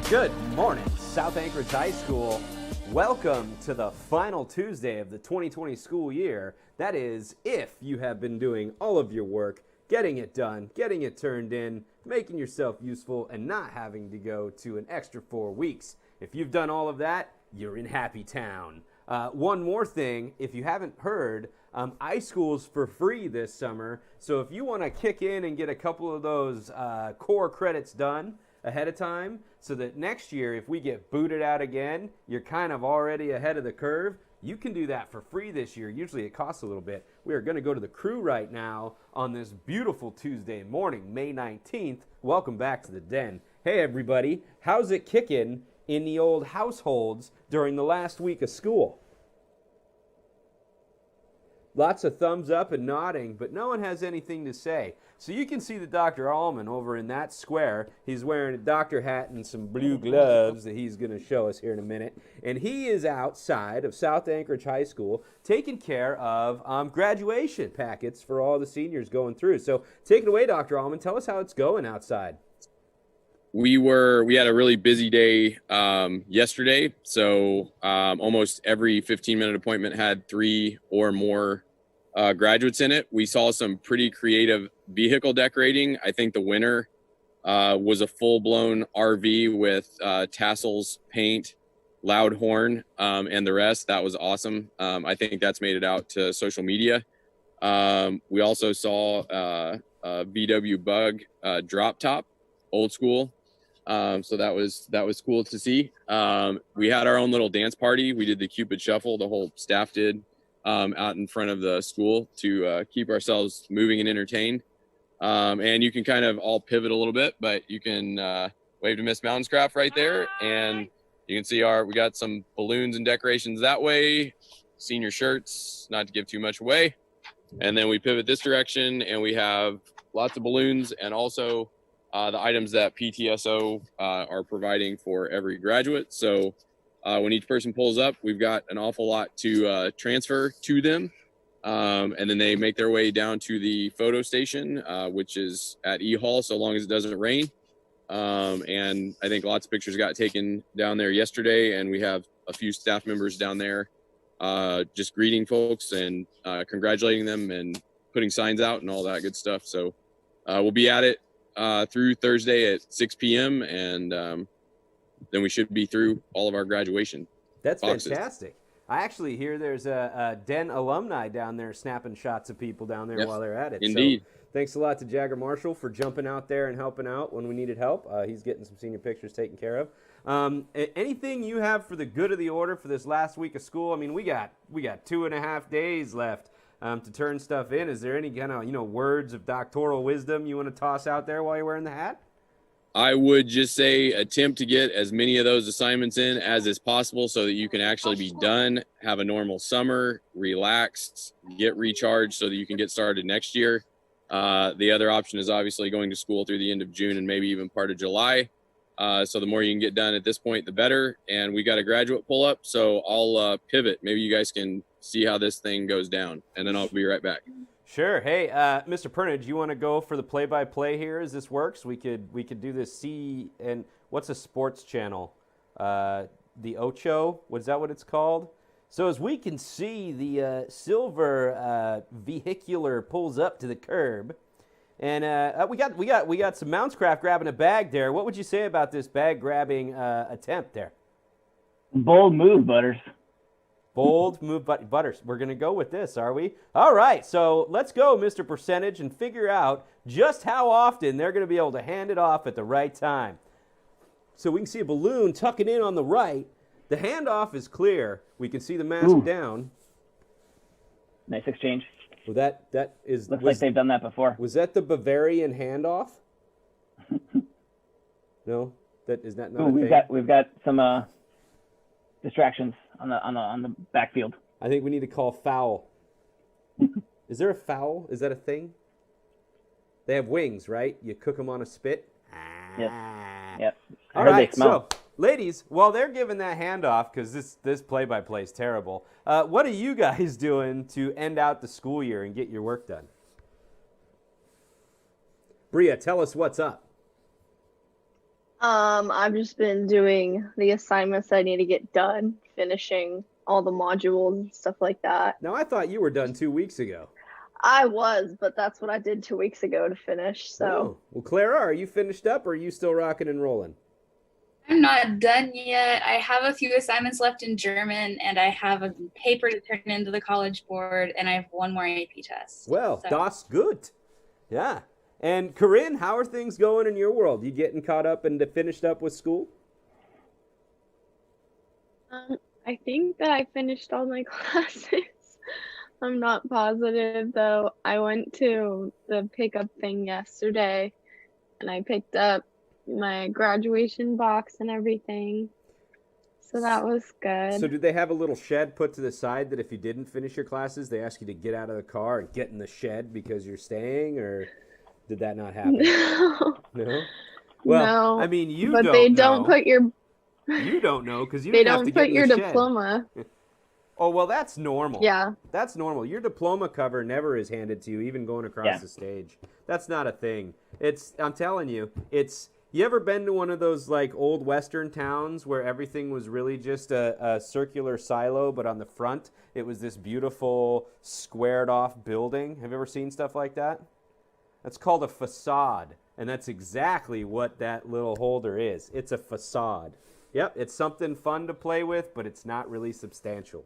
Good morning, South Anchorage High School. Welcome to the final Tuesday of the 2020 school year. That is, if you have been doing all of your work, getting it done, getting it turned in, making yourself useful, and not having to go to an extra 4 weeks. If you've done all of that, you're in Happy Town. One more thing, if you haven't heard, iSchool's for free this summer. So if you want to kick in and get a couple of those core credits done ahead of time, so that next year, if we get booted out again, you're kind of already ahead of the curve, you can do that for free this year. Usually it costs a little bit. We are going to go to the crew right now on this beautiful Tuesday morning, May 19th. Welcome back to the den. Hey, everybody. How's it kicking in the old households during the last week of school? Lots of thumbs up and nodding, but no one has anything to say. So you can see the Dr. Allman over in that square. He's wearing a doctor hat and some blue gloves that he's going to show us here in a minute. And he is outside of South Anchorage High School taking care of graduation packets for all the seniors going through. So take it away, Dr. Allman. Tell us how it's going outside. We had a really busy day yesterday. So almost every 15-minute appointment had 3 or more graduates in it. We saw some pretty creative vehicle decorating. I think the winner was a full-blown RV with tassels, paint, loud horn, and the rest. That was awesome. I think that's made it out to social media. We also saw a VW Bug drop top, old school. So that was cool to see. We had our own little dance party. We did the Cupid Shuffle, the whole staff did, out in front of the school to keep ourselves moving and entertained. And you can kind of all pivot a little bit, but you can wave to Miss Mountainscraft right there. And you can see we got some balloons and decorations that way, senior shirts, not to give too much away. And then we pivot this direction and we have lots of balloons and also the items that PTSO are providing for every graduate. So when each person pulls up, we've got an awful lot to transfer to them. And then they make their way down to the photo station, which is at E Hall, so long as it doesn't rain. And I think lots of pictures got taken down there yesterday, and we have a few staff members down there just greeting folks and congratulating them and putting signs out and all that good stuff. So we'll be at it through Thursday at 6 p.m. and then we should be through all of our graduation. That's boxes. Fantastic. I actually hear there's a Den alumni down there snapping shots of people down there while they're at it. Indeed. So thanks a lot to Jagger Marshall for jumping out there and helping out when we needed help. He's getting some senior pictures taken care of. Anything you have for the good of the order for this last week of school? I mean, we got 2.5 days left to turn stuff in. Is there any kind of words of doctoral wisdom you want to toss out there while you're wearing the hat? I would just say attempt to get as many of those assignments in as is possible so that you can actually be done, have a normal summer, relaxed, get recharged so that you can get started next year. The other option is obviously going to school through the end of June and maybe even part of July. So the more you can get done at this point, the better. And we got a graduate pull up, so I'll pivot. Maybe you guys can see how this thing goes down, and then I'll be right back. Sure. Hey, Mr. Pernage, you want to go for the play-by-play here as this works? We could do this. And what's a sports channel? The Ocho? Is that what it's called? So as we can see, the silver vehicular pulls up to the curb, and we got some Mountainscraft grabbing a bag there. What would you say about this bag grabbing attempt there? Bold move, Butters. Bold move, Butters. We're going to go with this, are we? All right, so let's go, Mr. Percentage, and figure out just how often they're going to be able to hand it off at the right time. So we can see a balloon tucking in on the right. The handoff is clear. We can see the mask down. Nice exchange. Well, that Looks like they've done that before. Was that the Bavarian handoff? No, is that not a thing? We've got some distractions on the backfield. I think we need to call foul. Is there a foul? Is that a thing? They have wings, right? You cook them on a spit. Yes. Yep. All right, so ladies, while they're giving that handoff, because this play-by-play is terrible, what are you guys doing to end out the school year and get your work done? Bria, tell us what's up. I've just been doing the assignments I need to get done, finishing all the modules and stuff like that. Now, I thought you were done 2 weeks ago. I was, but that's what I did 2 weeks ago to finish. So, Oh, well, Clara, are you finished up or are you still rocking and rolling? I'm not done yet. I have a few assignments left in German, and I have a paper to turn into the College Board, and I have one more AP test. Well, So, das gut. Yeah. And Corinne, how are things going in your world? You getting caught up and finished up with school? I think that I finished all my classes. I'm not positive though. I went to the pickup thing yesterday and I picked up my graduation box and everything. So that was good. So, did they have a little shed put to the side that if you didn't finish your classes, they ask you to get out of the car and get in the shed because you're staying, or did that not happen? No, No? Well, no, I mean, you but don't they know. don't put your You don't know because you they didn't have to don't get put in your the shed. diploma. Oh, well, that's normal. Yeah. That's normal. Your diploma cover never is handed to you, even going across Yeah. the stage. That's not a thing. I'm telling you, you ever been to one of those like old Western towns where everything was really just a circular silo, but on the front it was this beautiful squared off building? Have you ever seen stuff like that? That's called a facade, and that's exactly what that little holder is. It's a facade. Yep, it's something fun to play with, but it's not really substantial.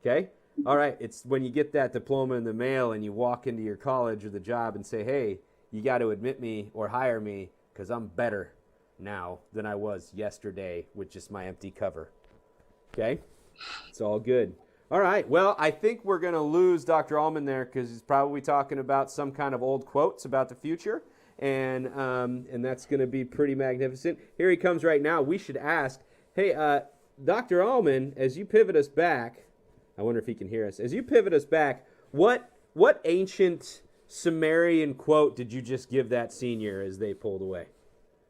Okay? All right, it's when you get that diploma in the mail and you walk into your college or the job and say, hey, you got to admit me or hire me because I'm better now than I was yesterday with just my empty cover. Okay? It's all good. All right, well, I think we're going to lose Dr. Allman there because he's probably talking about some kind of old quotes about the future, and that's going to be pretty magnificent. Here he comes right now. We should ask, hey, Dr. Allman, as you pivot us back, I wonder if he can hear us. As you pivot us back, what ancient Sumerian quote did you just give that senior as they pulled away?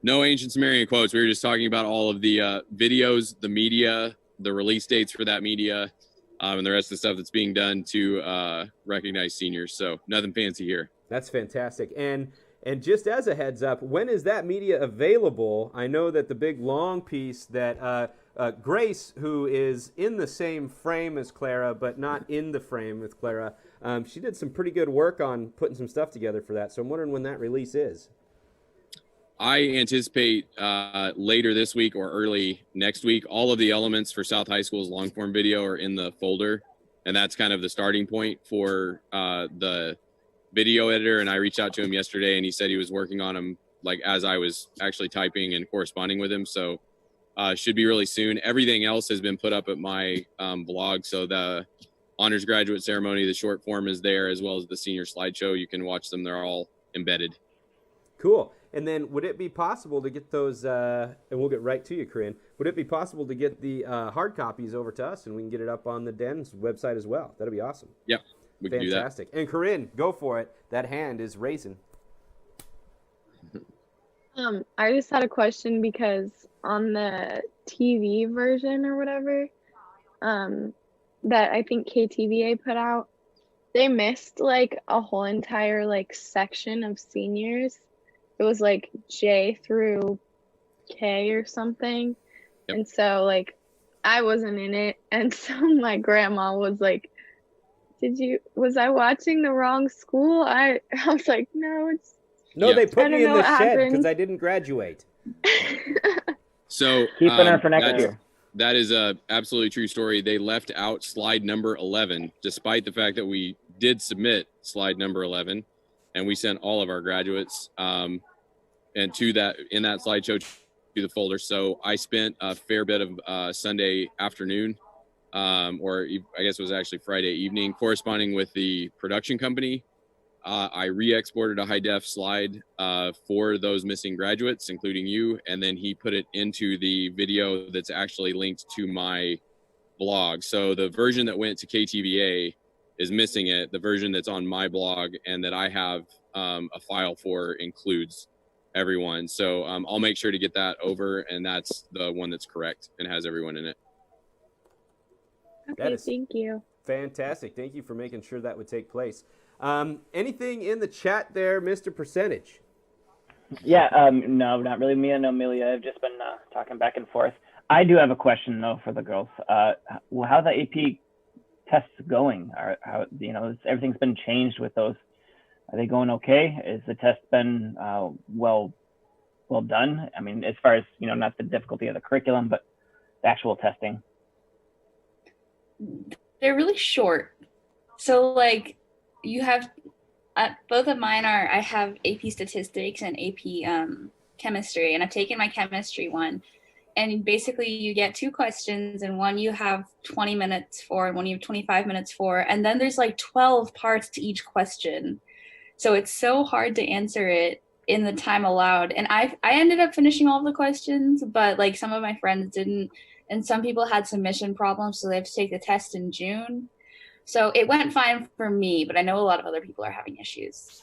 No ancient Sumerian quotes. We were just talking about all of the videos, the media, the release dates for that media, and the rest of the stuff that's being done to recognize seniors. So nothing fancy here. That's fantastic. And just as a heads up, when is that media available? I know that the big long piece that Grace, who is in the same frame as Clara, but not in the frame with Clara, she did some pretty good work on putting some stuff together for that. So I'm wondering when that release is. I anticipate later this week or early next week. All of the elements for South High School's long form video are in the folder, and that's kind of the starting point for the video editor. And I reached out to him yesterday, and he said he was working on them like as I was actually typing and corresponding with him. So should be really soon. Everything else has been put up at my blog. So the honors graduate ceremony, the short form is there, as well as the senior slideshow. You can watch them. They're all embedded. Cool. And then would it be possible to get those, and we'll get right to you, Corinne, would it be possible to get the hard copies over to us and we can get it up on the Den's website as well? That'd be awesome. Yep, we can do that. Fantastic. And Corinne, go for it. That hand is raising. I just had a question because on the TV version or whatever, that I think KTVA put out, they missed like a whole entire like section of seniors. It was like J through K or something. Yep. And so like I wasn't in it, and so my grandma was like, was I watching the wrong school? I was like, no, it's No, Yeah. they put I don't me in know the what shed because happened. I didn't graduate. So Keeping her for next year. That is a absolutely true story. They left out slide number 11, despite the fact that we did submit slide number 11, and we sent all of our graduates and to that in that slideshow to the folder. So I spent a fair bit of Sunday afternoon, or I guess it was actually Friday evening, corresponding with the production company. I re-exported a high def slide for those missing graduates, including you, and then he put it into the video that's actually linked to my blog. So the version that went to KTVA is missing it. The version that's on my blog and that I have a file for includes everyone. So I'll make sure to get that over, and that's the one that's correct and has everyone in it. okay, is- thank you. Fantastic. Thank you for making sure that would take place. Anything in the chat there, Mr. Percentage? Yeah, no, not really. Me and Amelia have just been talking back and forth. I do have a question though for the girls. How the AP tests going? How everything's been changed with those? Are they going okay? Has the test been well done? I mean, as far as not the difficulty of the curriculum, but the actual testing. They're really short. So like you have both of mine are, I have AP statistics and AP chemistry, and I've taken my chemistry one. And basically you get 2 questions, and one you have 20 minutes for and one you have 25 minutes for. And then there's like 12 parts to each question. So it's so hard to answer it in the time allowed. And I ended up finishing all the questions, but like some of my friends didn't. And some people had submission problems, so they have to take the test in June. So it went fine for me, but I know a lot of other people are having issues.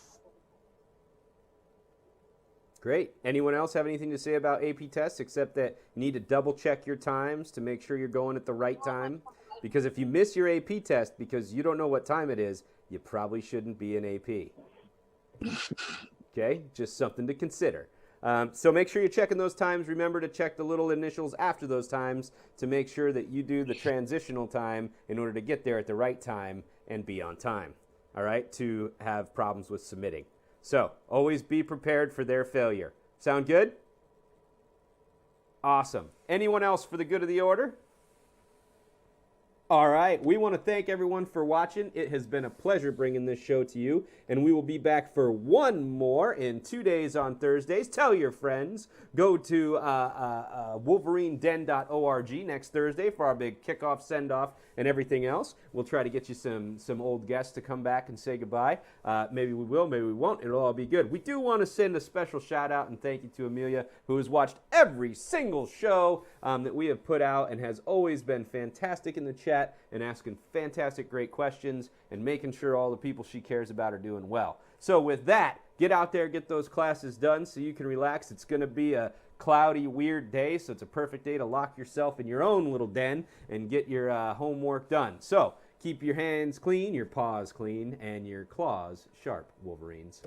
Great. Anyone else have anything to say about AP tests except that you need to double check your times to make sure you're going at the right time? Because if you miss your AP test because you don't know what time it is, you probably shouldn't be in AP. Okay? Just something to consider. So make sure you're checking those times. Remember to check the little initials after those times to make sure that you do the transitional time in order to get there at the right time and be on time, all right, to have problems with submitting. So always be prepared for their failure. Sound good? Awesome. Anyone else for the good of the order? All right, we want to thank everyone for watching. It has been a pleasure bringing this show to you, and we will be back for one more in 2 days on Thursdays. Tell your friends. Go to wolverineden.org next Thursday for our big kickoff, send-off, and everything else. We'll try to get you some old guests to come back and say goodbye. Maybe we will, maybe we won't. It'll all be good. We do want to send a special shout-out and thank you to Amelia, who has watched every single show that we have put out and has always been fantastic in the chat and asking fantastic, great questions and making sure all the people she cares about are doing well. So with that, get out there, get those classes done so you can relax. It's going to be a cloudy, weird day, so it's a perfect day to lock yourself in your own little den and get your homework done. So keep your hands clean, your paws clean, and your claws sharp, Wolverines.